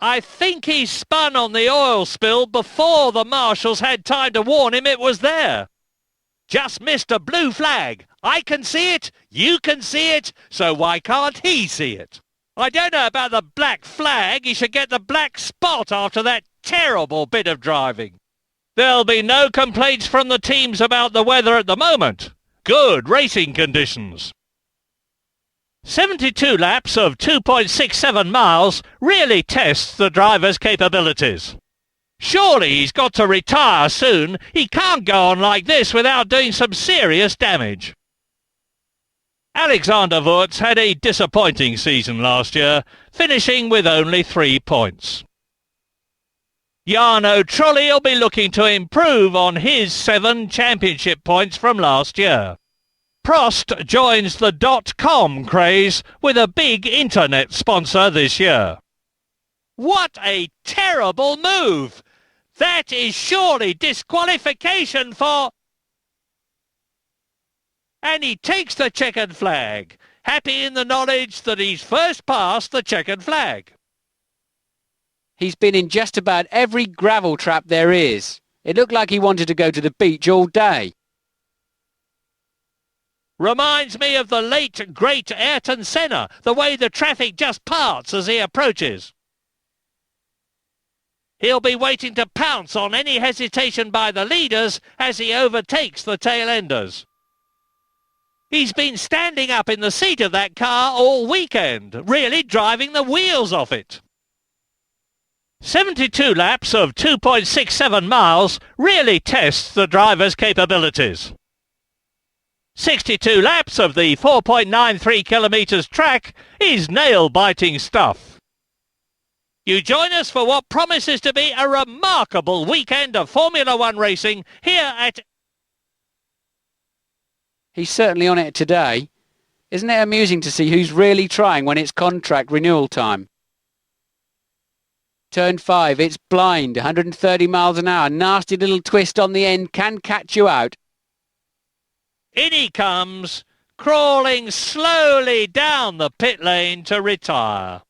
I think he spun on the oil spill before the marshals had time to warn him it was there. Just missed a blue flag. I can see it, you can see it, so why can't he see it? I don't know about the black flag. He should get the black spot after that terrible bit of driving. There'll be no complaints from the teams about the weather at the moment. Good racing conditions. 72 laps of 2.67 miles really tests the driver's capabilities. Surely he's got to retire soon. He can't go on like this without doing some serious damage. Alexander Wurz had a disappointing season last year, finishing with only 3 points. Jarno Trulli will be looking to improve on his 7 championship points from last year. Prost joins the .com craze with a big internet sponsor this year. What a terrible move! That is surely disqualification for... And he takes the checkered flag, happy in the knowledge that he's first past the checkered flag. He's been in just about every gravel trap there is. It looked like he wanted to go to the beach all day. Reminds me of the late, great Ayrton Senna, the way the traffic just parts as he approaches. He'll be waiting to pounce on any hesitation by the leaders as he overtakes the tail-enders. He's been standing up in the seat of that car all weekend, really driving the wheels off it. 72 laps of 2.67 miles really tests the driver's capabilities. 62 laps of the 4.93 kilometres track is nail-biting stuff. You join us for what promises to be a remarkable weekend of Formula One racing here at... He's certainly on it today. Isn't it amusing to see who's really trying when it's contract renewal time? Turn 5, it's blind, 130 miles an hour, nasty little twist on the end, can catch you out. In he comes, crawling slowly down the pit lane to retire.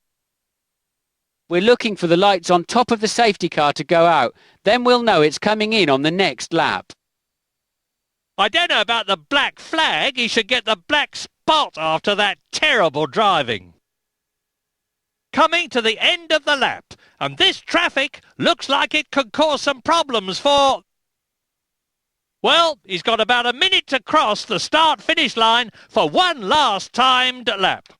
We're looking for the lights on top of the safety car to go out, then we'll know it's coming in on the next lap. I don't know about the black flag. He should get the black spot after that terrible driving. Coming to the end of the lap, and this traffic looks like it could cause some problems for... Well, he's got about a minute to cross the start-finish line for one last timed lap.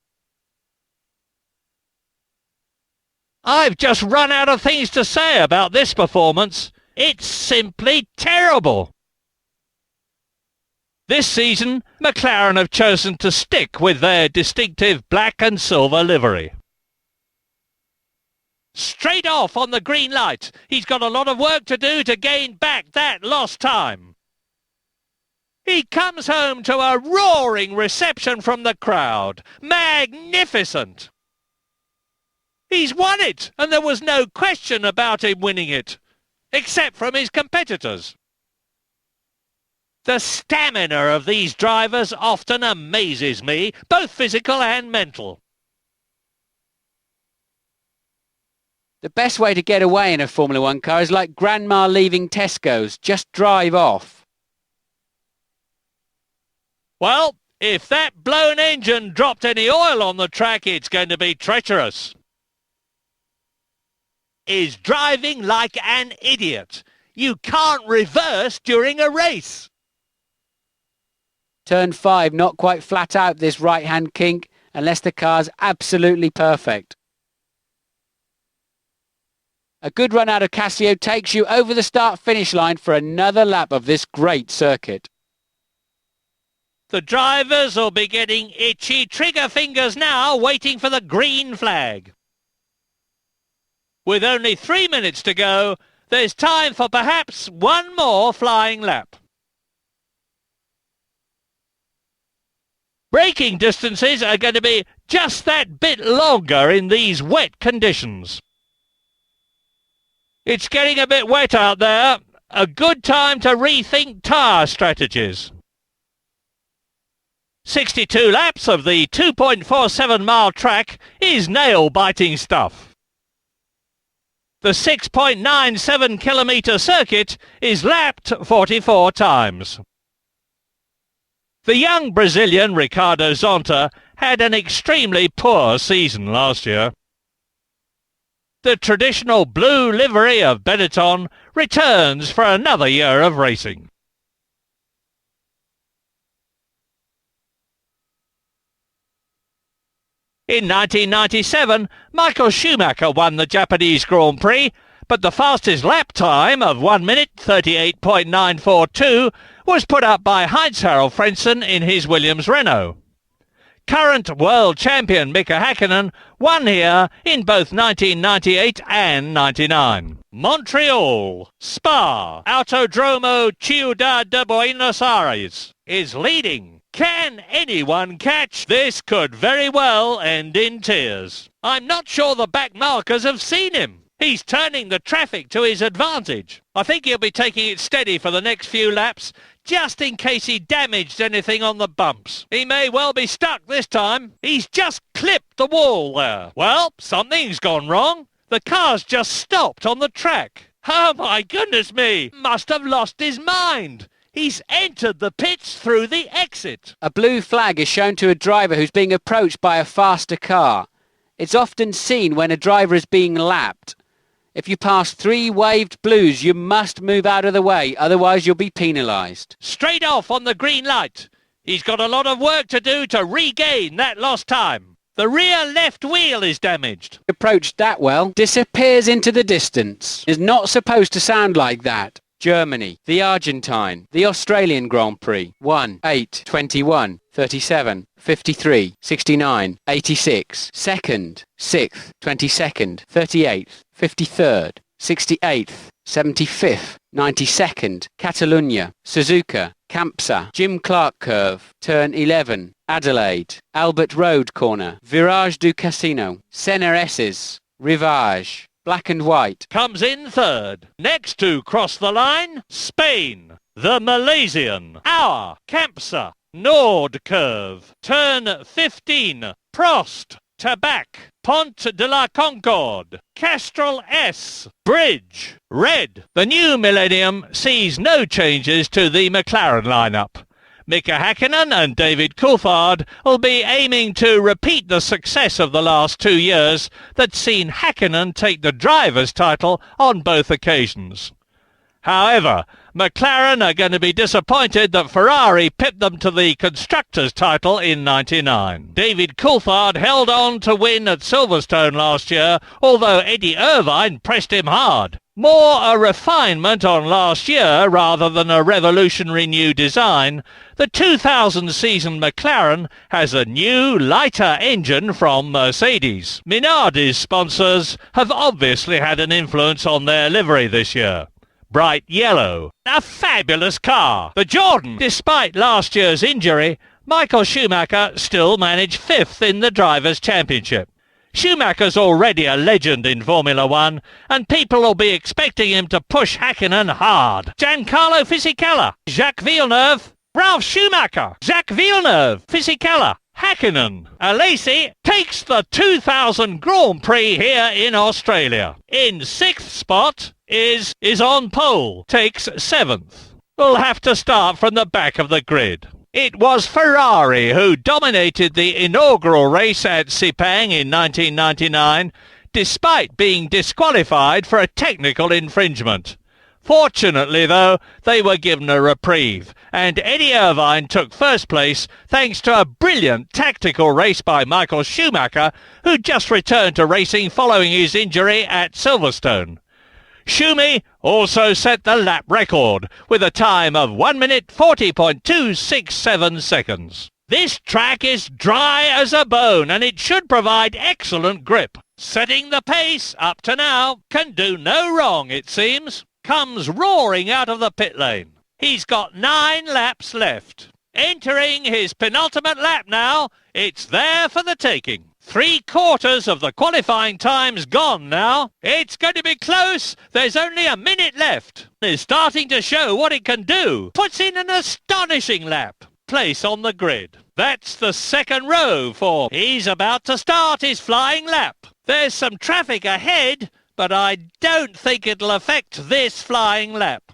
I've just run out of things to say about this performance. It's simply terrible. This season, McLaren have chosen to stick with their distinctive black and silver livery. Straight off on the green light. He's got a lot of work to do to gain back that lost time. He comes home to a roaring reception from the crowd. Magnificent! He's won it, and there was no question about him winning it, except from his competitors. The stamina of these drivers often amazes me, both physical and mental. The best way to get away in a Formula One car is like Grandma leaving Tesco's, just drive off. Well, if that blown engine dropped any oil on the track, it's going to be treacherous. Is driving like an idiot. You can't reverse during a race. Turn 5, not quite flat out this right-hand kink, unless the car's absolutely perfect. A good run out of Casio takes you over the start-finish line for another lap of this great circuit. The drivers will be getting itchy trigger fingers now, waiting for the green flag. With only 3 minutes to go, there's time for perhaps one more flying lap. Braking distances are going to be just that bit longer in these wet conditions. It's getting a bit wet out there. A good time to rethink tyre strategies. 62 laps of the 2.47 mile track is nail-biting stuff. The 6.97 kilometre circuit is lapped 44 times. The young Brazilian Ricardo Zonta had an extremely poor season last year. The traditional blue livery of Benetton returns for another year of racing. In 1997, Michael Schumacher won the Japanese Grand Prix, but the fastest lap time of 1 minute 38.942 was put up by Heinz-Harald Frentzen in his Williams Renault. Current world champion Mika Häkkinen won here in both 1998 and 99. Montreal, Spa, Autodromo Ciudad de Buenos Aires is leading. Can anyone catch? This could very well end in tears. I'm not sure the back markers have seen him. He's turning the traffic to his advantage. I think he'll be taking it steady for the next few laps, just in case he damaged anything on the bumps. He may well be stuck this time. He's just clipped the wall there. Well, something's gone wrong. The car's just stopped on the track. Oh my goodness me! Must have lost his mind. He's entered the pits through the exit. A blue flag is shown to a driver who's being approached by a faster car. It's often seen when a driver is being lapped. If you pass 3 waved blues, you must move out of the way, otherwise you'll be penalised. Straight off on the green light. He's got a lot of work to do to regain that lost time. The rear left wheel is damaged. Approached that well, disappears into the distance. It's not supposed to sound like that. Germany, the Argentine, the Australian Grand Prix, 1, 8, 21, 37, 53, 69, 86, 2nd, 6th, 22nd, 38th, 53rd, 68th, 75th, 92nd, Catalunya, Suzuka, Campsa, Jim Clark Curve, Turn 11, Adelaide, Albert Road Corner, Virage du Casino, Senna S's, Rivage, Black and White. Comes in third. Next to cross the line, Spain, the Malaysian, our Campsa, Nord Curve, Turn 15, Prost, Tabac, Pont de la Concorde, Castrol S, Bridge, Red. The new millennium sees no changes to the McLaren lineup. Mika Häkkinen and David Coulthard will be aiming to repeat the success of the last 2 years that's seen Häkkinen take the driver's title on both occasions. However, McLaren are going to be disappointed that Ferrari pipped them to the constructors' title in '99. David Coulthard held on to win at Silverstone last year, although Eddie Irvine pressed him hard. More a refinement on last year rather than a revolutionary new design, the 2000 season McLaren has a new, lighter engine from Mercedes. Minardi's sponsors have obviously had an influence on their livery this year. Bright yellow. A fabulous car. The Jordan. Despite last year's injury, Michael Schumacher still managed 5th in the Drivers' Championship. Schumacher's already a legend in Formula One, and people will be expecting him to push Häkkinen hard. Giancarlo Fisichella, Jacques Villeneuve, Ralf Schumacher, Jacques Villeneuve, Fisichella, Häkkinen. Alesi takes the 2000 Grand Prix here in Australia. In 6th spot is on pole, takes 7th. We'll have to start from the back of the grid. It was Ferrari who dominated the inaugural race at Sepang in 1999, despite being disqualified for a technical infringement. Fortunately, though, they were given a reprieve, and Eddie Irvine took first place thanks to a brilliant tactical race by Michael Schumacher, who just returned to racing following his injury at Silverstone. Schumi also set the lap record with a time of 1 minute 40.267 seconds. This track is dry as a bone and it should provide excellent grip. Setting the pace up to now, can do no wrong it seems. Comes roaring out of the pit lane. He's got 9 laps left. Entering his penultimate lap now, it's there for the taking. 3/4 of the qualifying time's gone now. It's going to be close. There's only a minute left. It's starting to show what it can do. Puts in an astonishing lap. Place on the grid. That's the second row for. He's about to start his flying lap. There's some traffic ahead, but I don't think it'll affect this flying lap.